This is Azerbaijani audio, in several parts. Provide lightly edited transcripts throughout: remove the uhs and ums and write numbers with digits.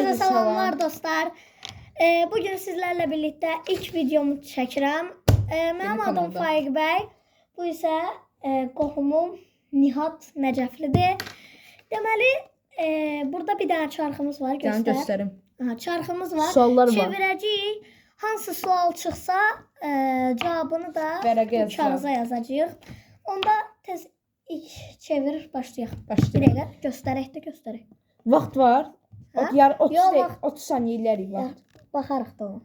Herkese selamlar dostlar. Bugün sizlerle birlikte ilk videomu çəkirəm. Mənim adım Faiq bəy. Bu isə qohumum Nihat Nəcəflidir. Deməli, burada bir dənə çarxımız var. Göstərim. Çarxımız var. Suallar var. Çevirəcəyik. Hansı sual çıxsa cavabını da kağıza yazacağıq. Onda tez ilk çevirir başlayaq. Bir dəqiqə göstərək. Vaxt var. Hə? 30 saniyəlik vaxt. Baxarıq da ona.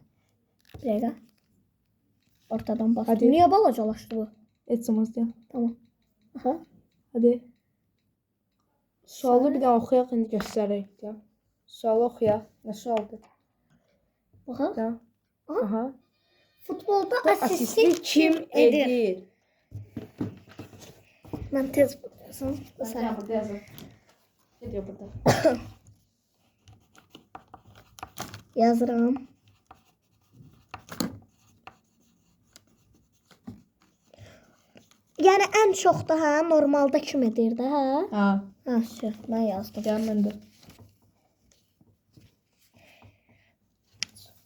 Bir dəqiqə. Ortadan bastım. Hadi. Niyə balacalaşdı bu? Heç olmaz deyə. Tamam. Aha. Hadi. Sualı bir daha oxuyaq, indi göstərək də. Sualı oxuyaq. Nə sualdır? Baxaq. Aha. Futbolda Asisti kim edir? Mən tez baxırsam. Burada yazın. Ne diyor burada? Yazıram. Yəni ən çox da normalda kim edir də, hə? Ha. Sür, mən yazdım. Gel mən də.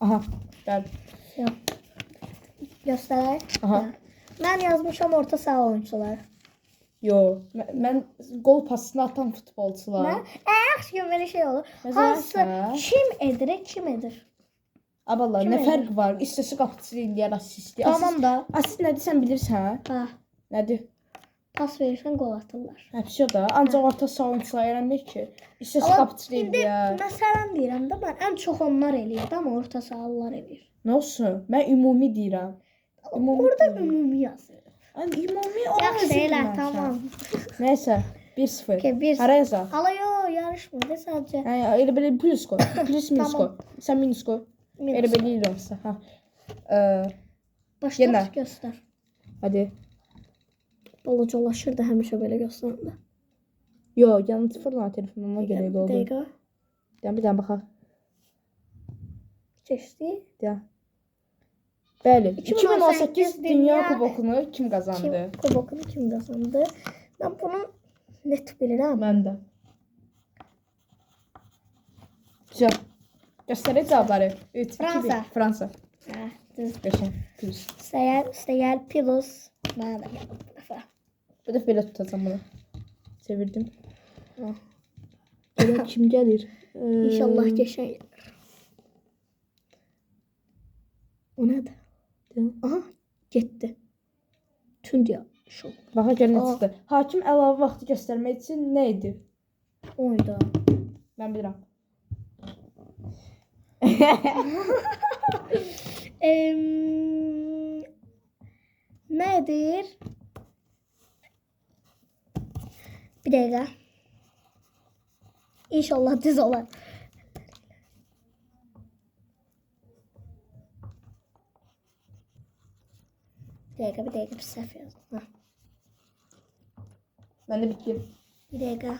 Aha. Gel. Göstərək. Aha. Mən yazmışam orta saha oyunçuları. Yo. Mən gol pasını atan futbolçular. Nə? Yaxşı ki belə şey olur. Məsələn, Hansı kim edir? Aballar, Kim nə edir? fərq var? İstəsə qapıçı eləyər asisti. Tamam da. Asist nədir sən bilirsən? Ha, Nədir? pas verirsən gol atırlar. Həbsə da. Ancaq orta saha oyunçular eləmir ki. İstəsə Amma qapıçı indi eləyər. məsələn deyirəm də mən ən çox onlar eləyir, amma orta sahalılar eləyir. Nə olsun? Mən ümumi deyirəm. Orada ümumi yazır. Ümumi Yaxşı elə, tamam. Nəysə, 1-0. Okay, 1-0. Hara yazaq? Ala yo, yarışmır sadəcə. Hə, elə belə plus qoy. Plus minus Tamam. qoy. Sən minus qoy. Minus. Elə belə eləyirsə, hə. Başla yenə. göstər. Hadi. Balacalaşır da həmişə belə göstərəndə. Yo, yanı sıfırla telefonuma Bir gələk oldu. dəqiqə. Bir dənə baxaq. Keçdi. Deyə. Bəli, 2018 2018 Dünya Kubokunu kim qazandı? Kubokunu kim qazandı? Mən bunu net bilirəm. Mən də. Güzel. Göstərək cavabları. 3, 2, 1. Fransa. Fransa. Hə, düz. Qəşəng. Plus. İstəyər plus. Mənə də gəldi bu dəfə. Bu da belə tutacağam bunu. Çevirdim. Ha. Belə kim gəlir? İnşallah qəşəng. O nədir? Aha, getdi. Tündya. Şok. Baxa gəl nə çıxdı. Hakim əlavə vaxtı göstərmək üçün nə edir? Oyda. Mən bilirəm. Nədir? Bir dəqiqə. İnşallah düz olar. Bir dəqiqə bir səhv yazdım. Mən də bitti. Bir dəqiqə.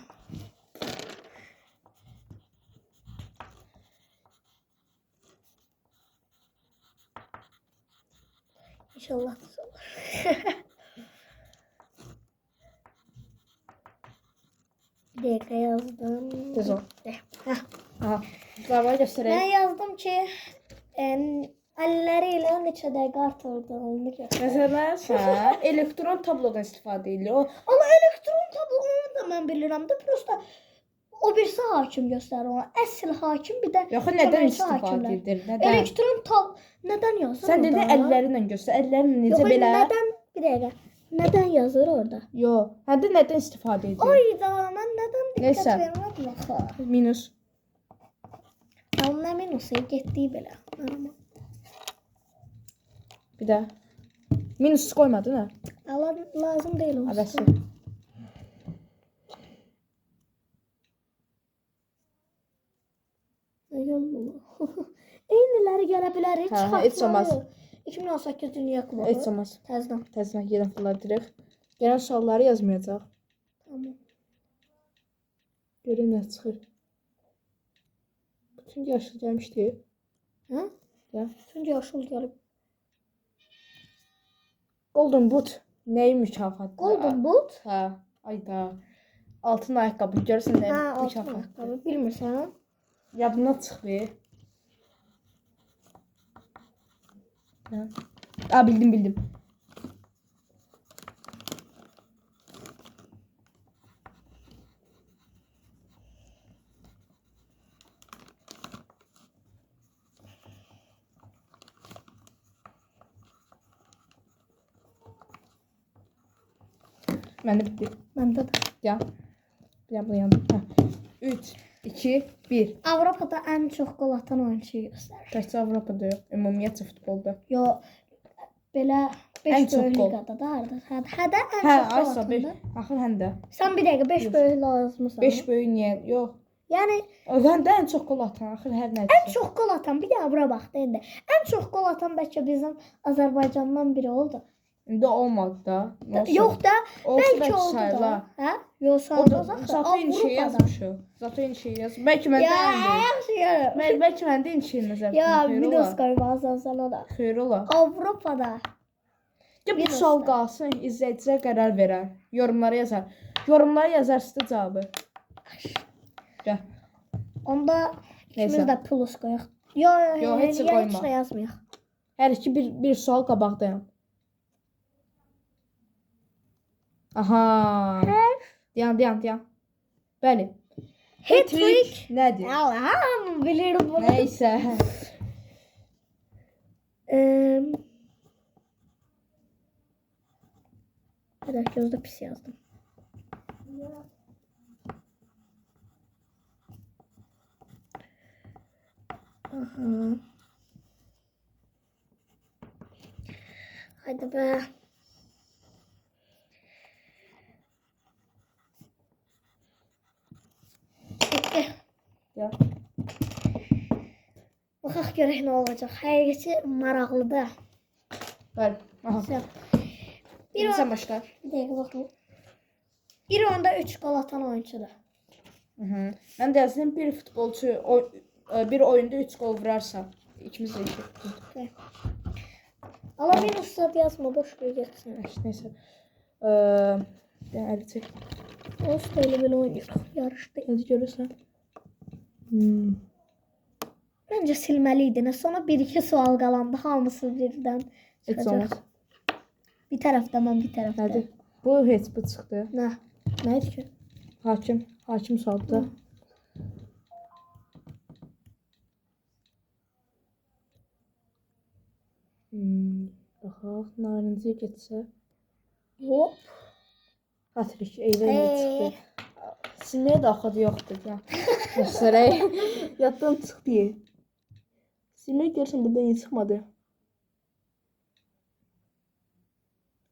İnşallah düz olur. Bir dəqiqə yazdım. Düz ol. Heh. Aha. Cavabı Mən göstərək. yazdım ki, əlləri ilə neçə dəqiqə artırdığını göstərir. Məsələn, sən elektron tablodan istifadə edir. Amma elektron tablonu da mən bilirəm də, prosta o birisi hakim göstərir ona. Əsl hakim bir də Yox, nədən köməkçi istifadə hakimlər. edir? Nədən? Elektron nədən yazır? Sən dedin orada? əllərlə göstər. Əllərlə necə Yox, belə? nədən bir dəqiqə. Nədən yazır orada? Yox. Hə də nədən istifadə edir? Ayda mən nədən diqqət Neysə. vermədim axı. Minus. Amma nə minusu getdi belə. Amma Bir də. Minus qoymadın hə? lazım deyil o. Əvəsi. Eyniləri gələ bilərik. Hə, heç olmaz. 2018 Dünya Kuboku. Heç olmaz. Təzdən. Təzən yerdən fırladırıq. Gələn sualları yazmayacaq. Tamam. Görək nə çıxır. Bütün yaşlı gəlmişdi. Hə? Ya. Çünki yaşıl gəlib. Golden Boot nəyi mükafatdır? Golden Boot? Hə. Ayda. Altın ayaqqabı görürsən nə Hə, altın mükafatdır? ayaqqabı. Bilmirsən? Yadımdan çıxdı. Aa, bildim. Məndə bitti. Məndə də. Ya. Bu yandım. 3, 2, 1. Avropada ən çox qol atan oyunçuyu göstərir. Təkcə Avropada yox, ümumiyyətcə futbolda. Yo, belə Ən 5 çox böyük qol. liqada da harda? Hədə ən Hə, çox qol aysa 5. atanda. Axır həndə. Sən bir dəqiqə 5 böyük lazımsan. 5 böyük niyə? Yox. Yəni Həndə ən çox qol atan axır hər nə. ən çox qol atan bir də bura bax da indi. Ən çox qol atan bəlkə bizim Azərbaycandan biri oldu. İndi olmadı da. Yox da, Olsa bəlkə bəlkə oldu sayıla. da. Hə? Yox, O da sayılmaz axı. zaten eyni şey yazmışıq. Zaten eyni şey yazmışıq. Bəlkə məndə Ya, eyni. yaxşı ya. Bəlkə məndə eyni şey nəzər Ya, tutur. minus qoymazsan sən ona. Xeyr ola. Avropada. Ya bu Minus sual da. qalsın, izləyicilər qərar verər. Yorumlara yazar. Yorumlara yazarsınız cavabı. Gəl. Onda ikimiz Neysə. də plus qoyaq. Yo, heç nə qoyma. heç nə yazmayaq. Hər iki bir sual qabaqdayam. Aha. Dayan. Bəli. Hat-trick. Nədir? Allah'ım bilirim bunu. Nəysə. Bir gözde pis yazdım. Aha. Hadi be. Bitti. Ya. Baxaq görək nə olacaq. Həqiqəti maraqlıdır. Bəli. Aha. Sən. Bir sən başla. Bir dəqiqə baxım. Bir oyunda 3 gol atan oyunçudur. Mən də yazdım bir futbolçu bir oyunda 3 gol vurarsa ikimiz də iki. Allah minus stat yazma, boş ver getsin. Neysə. Əli çək. Olsun da elə belə oynayırıq. Yarışda. Hadi görürsən. Məncə silməliydin. Sonra 1-2 sual qalandı. Hamısı birdən Heç olmaz. çıxacaq. Bir tərəfdən, mən bir tərəfdən. Hadi. Bu heç bu çıxdı. Nə? Nə idi ki? Hakim sualdı. Baxaq, narıncı getsə. Hop. Hat-trick eyvə çıxdı. Sinir də axıdı yoxdur ya. Məsələ yaddan çıxdı. Sinir görsən burada niyə çıxmadı?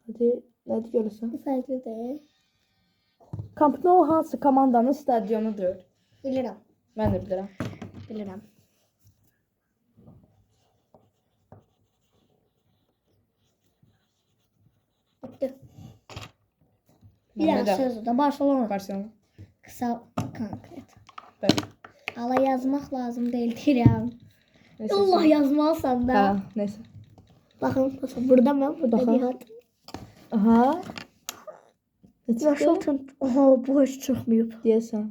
Hadi, nədir görürsən? Fərqlidir. Camp Nou hansı komandanın stadionudur? Bilirəm. Mən də bilirəm. Bilirəm. Bitti. Bir Məndə daha də. söz da Barcelona. Barcelona. Kısa, konkret. Bəli. Allah yazmaq lazım deyil deyirəm. Neysə, Allah yazmalısan da. Ha, neysə. Baxın, baxın, burada mən, burada Baxın. Nihat. Aha. Ne çıxdı? Yaşıltın. Oha, bu heç çıxmayıb. Deyəsən.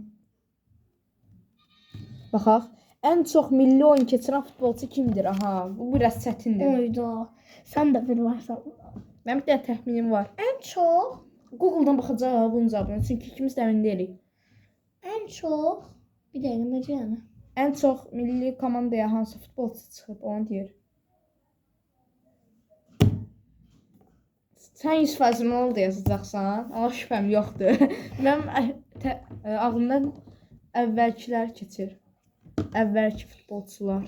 Baxaq. Ən çox milli oyun keçirən futbolçu kimdir? Aha, bu biraz çətindir. Oyda. Sən də bilmərsən. Mənim bir dənə təxminim var. Ən çox, Google-dan baxacağıq bunun cavabını. Çünki ikimiz də əmin deyilik. ən çox. Bir dəqiqə necə yəni? Ən çox milli komandaya hansı futbolçu çıxıb, onu deyir. Sən 100% Ronaldo yazacaqsan, amma şübhəm yoxdur. Mənim ağlımdan əvvəlkilər keçir. Əvvəlki futbolçular.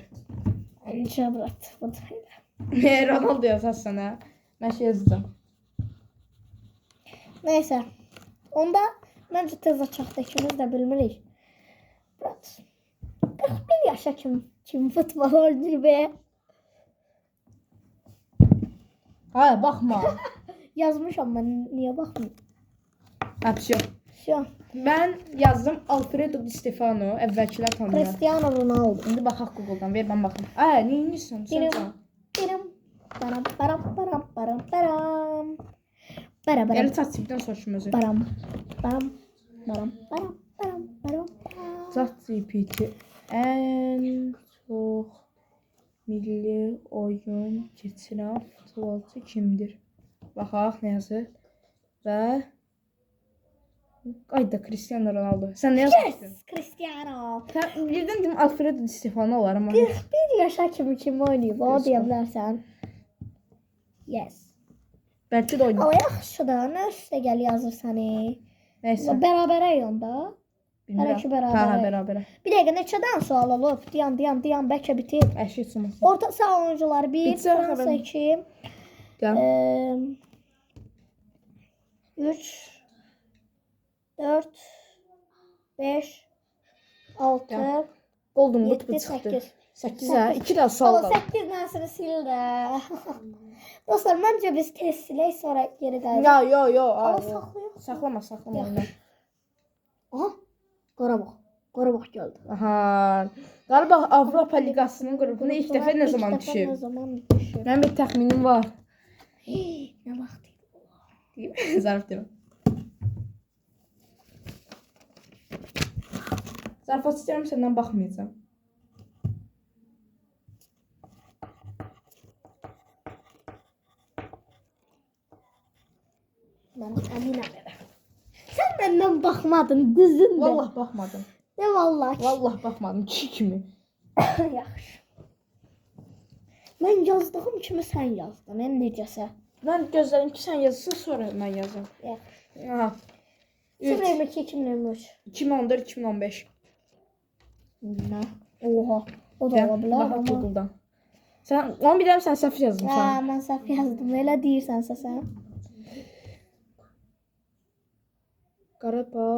Əncə bırak. Bu da elə. Ronaldo yazarsan hə? Mən şey yazacağam. Neysə. Onda məncə tez açaq da ikimiz də bilmirik. Bırak. 41 yaşa kim futbol oynuyor be? Hayır, baxma. Yazmışam ben, niye bakmayayım? Həbs yox. Şu an. Mən yazdım Alfredo Di Stefano, əvvəlkilər tanıyır. Cristiano Ronaldo. İndi baxaq Google-dan, ver mən baxım. Nə edirsən? Birim. Birim. Param param param param param. Para para. Yəni ChatGPT-dən soruşum özü. Param. Param. Param param param param. ChatGPT. ən çox milli oyun keçirən futbolçu kimdir? Baxaq nə yazır. Və ayda Cristiano Ronaldo. Sən nə yazmışdın? Yes, Cristiano. Sən birdən dedim Alfredo Di Stefano olar amma. 41 yaşa kimi oynayıb, o deyə bilərsən. Yes. Bəlkə də oynayır. Ama yaxşıdır, nə üstə gəl yazır səni. Nəysə. Bərabərək onda. Hər iki bərabərək. Hə, bərabərə. Bir dəqiqə neçədən sual olub? Dayan, bəlkə bitir. Əşi çıxmasın. Orta saha oyuncuları 1, Bitsə Fransa xəbər. 2, Dayan. 3, 4, 5, 6, Ya. Golden Boot 7, çıxdı. 8. 8 hə, 2 də sual Ama qaldı. 8 nəsini sil də. Dostlar, məncə biz test silək, sonra geri qayıdaq. Yo. Ama Yo. saxlayaq. Saxlama Yox. oyunu. Aha, Qarabağ gəldi. Aha. Qarabağ Avropa Liqasının qrupuna ilk dəfə nə zaman Nə düşüb? zaman düşüb? Mənim bir təxminim var. Nə vaxt idi? Zarf demə. Zarfat istəyirəm, səndən baxmayacağam. Mən əminəm. Sən məndən baxmadın, düzündür. Vallah baxmadım. Nə vallah? Vallah baxmadım. Kişi kimi. Yaxşı. Mən yazdığım kimi sən yazdın, necəsə. Mən gözlərim ki, sən yazsın, sonra mən yazım. Yaxşı. Aha. 2022, 2023. 2014-2015. Nə? Oha. O da ola bilər Bax, amma. Google-dan. Sən, onu bilirəm, sən səhv yazmısan. Hə, mən səhv yazdım. Elə deyirsənsə sən. Qarabağ.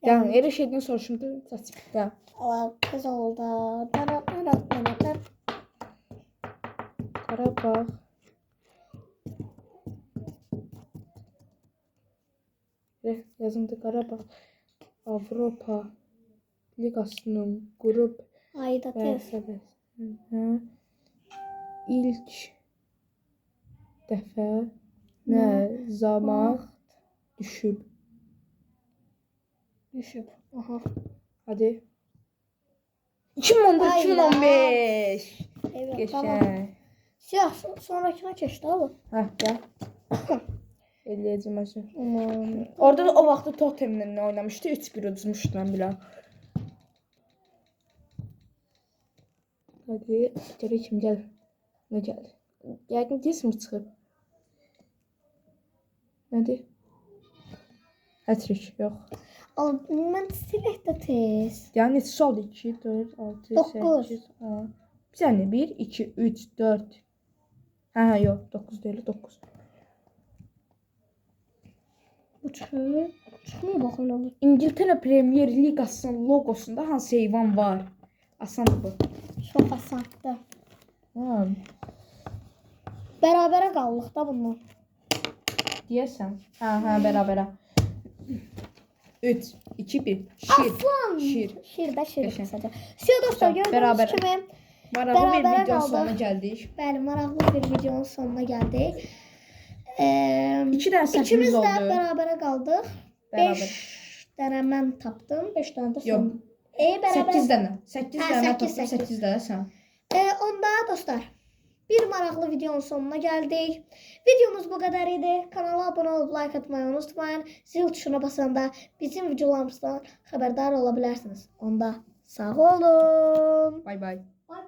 Yəni, elə şeydən soruşum da, çatışıqda. Allah, qız oldu. Qarabağ. Yazımda Qarabağ. Avropa Liqasının qrup Ayda tez. vəzifəsində ilk dəfə nə zaman düşüb? Düşüb. Aha. Hadi. 2014-2015. Evet, tamam. Geçən. Siyah, sonrakına keçdi abi. Hə, gəl. Eləyəcəm özüm. Aman. Orada da o vaxtı Tottenham'la oynamışdı. 3-1 uduzmuşdu mən bilən. Hadi, görək kim gəlir. Nə gəldi? Yəqin tez mi çıxıb? Nədir? Hat-trick, yox. Amma mən silək də tez. Yəni neçə oldu? 2, 4, 6, Doqquz. 8, 10. Bir saniyə, 1, 2, 3, 4. Hə, yox, 9 deyil, 9. Bu çıxmıyor bax elə bu. İngiltərə Premier Liqasının loqosunda hansı heyvan var? Asandır bu. Çox asandır. Ha, Bərabərə qaldıq da bundan. deyəsən. Hə, bərabərə. 3, 2, 1. Şir. Aslan. Şir. Şirdə şir Qəşəng. qısaca. Siyo dostlar, gördüyünüz Bərabər. kimi Maraqlı bir Bərabərə videonun qaldıq. sonuna gəldik. bəli, maraqlı bir videonun sonuna gəldik. 2 dənə səhvimiz İkimiz də oldu. bərabərə qaldıq. Bərabər. 5 dənə mən tapdım, 5 dənə də Yox. sən. Bərabər. 8 dənə. 8 Hə, dənə səkkiz, tapdım, səkkiz. 8 dənə sən. Onda dostlar, bir maraqlı videonun sonuna gəldik. Videomuz bu qədər idi. Kanala abunə olub like atmayı unutmayın. Zil tuşuna basanda bizim videolarımızdan xəbərdar ola bilərsiniz. Onda sağ olun. Bay bay. Bay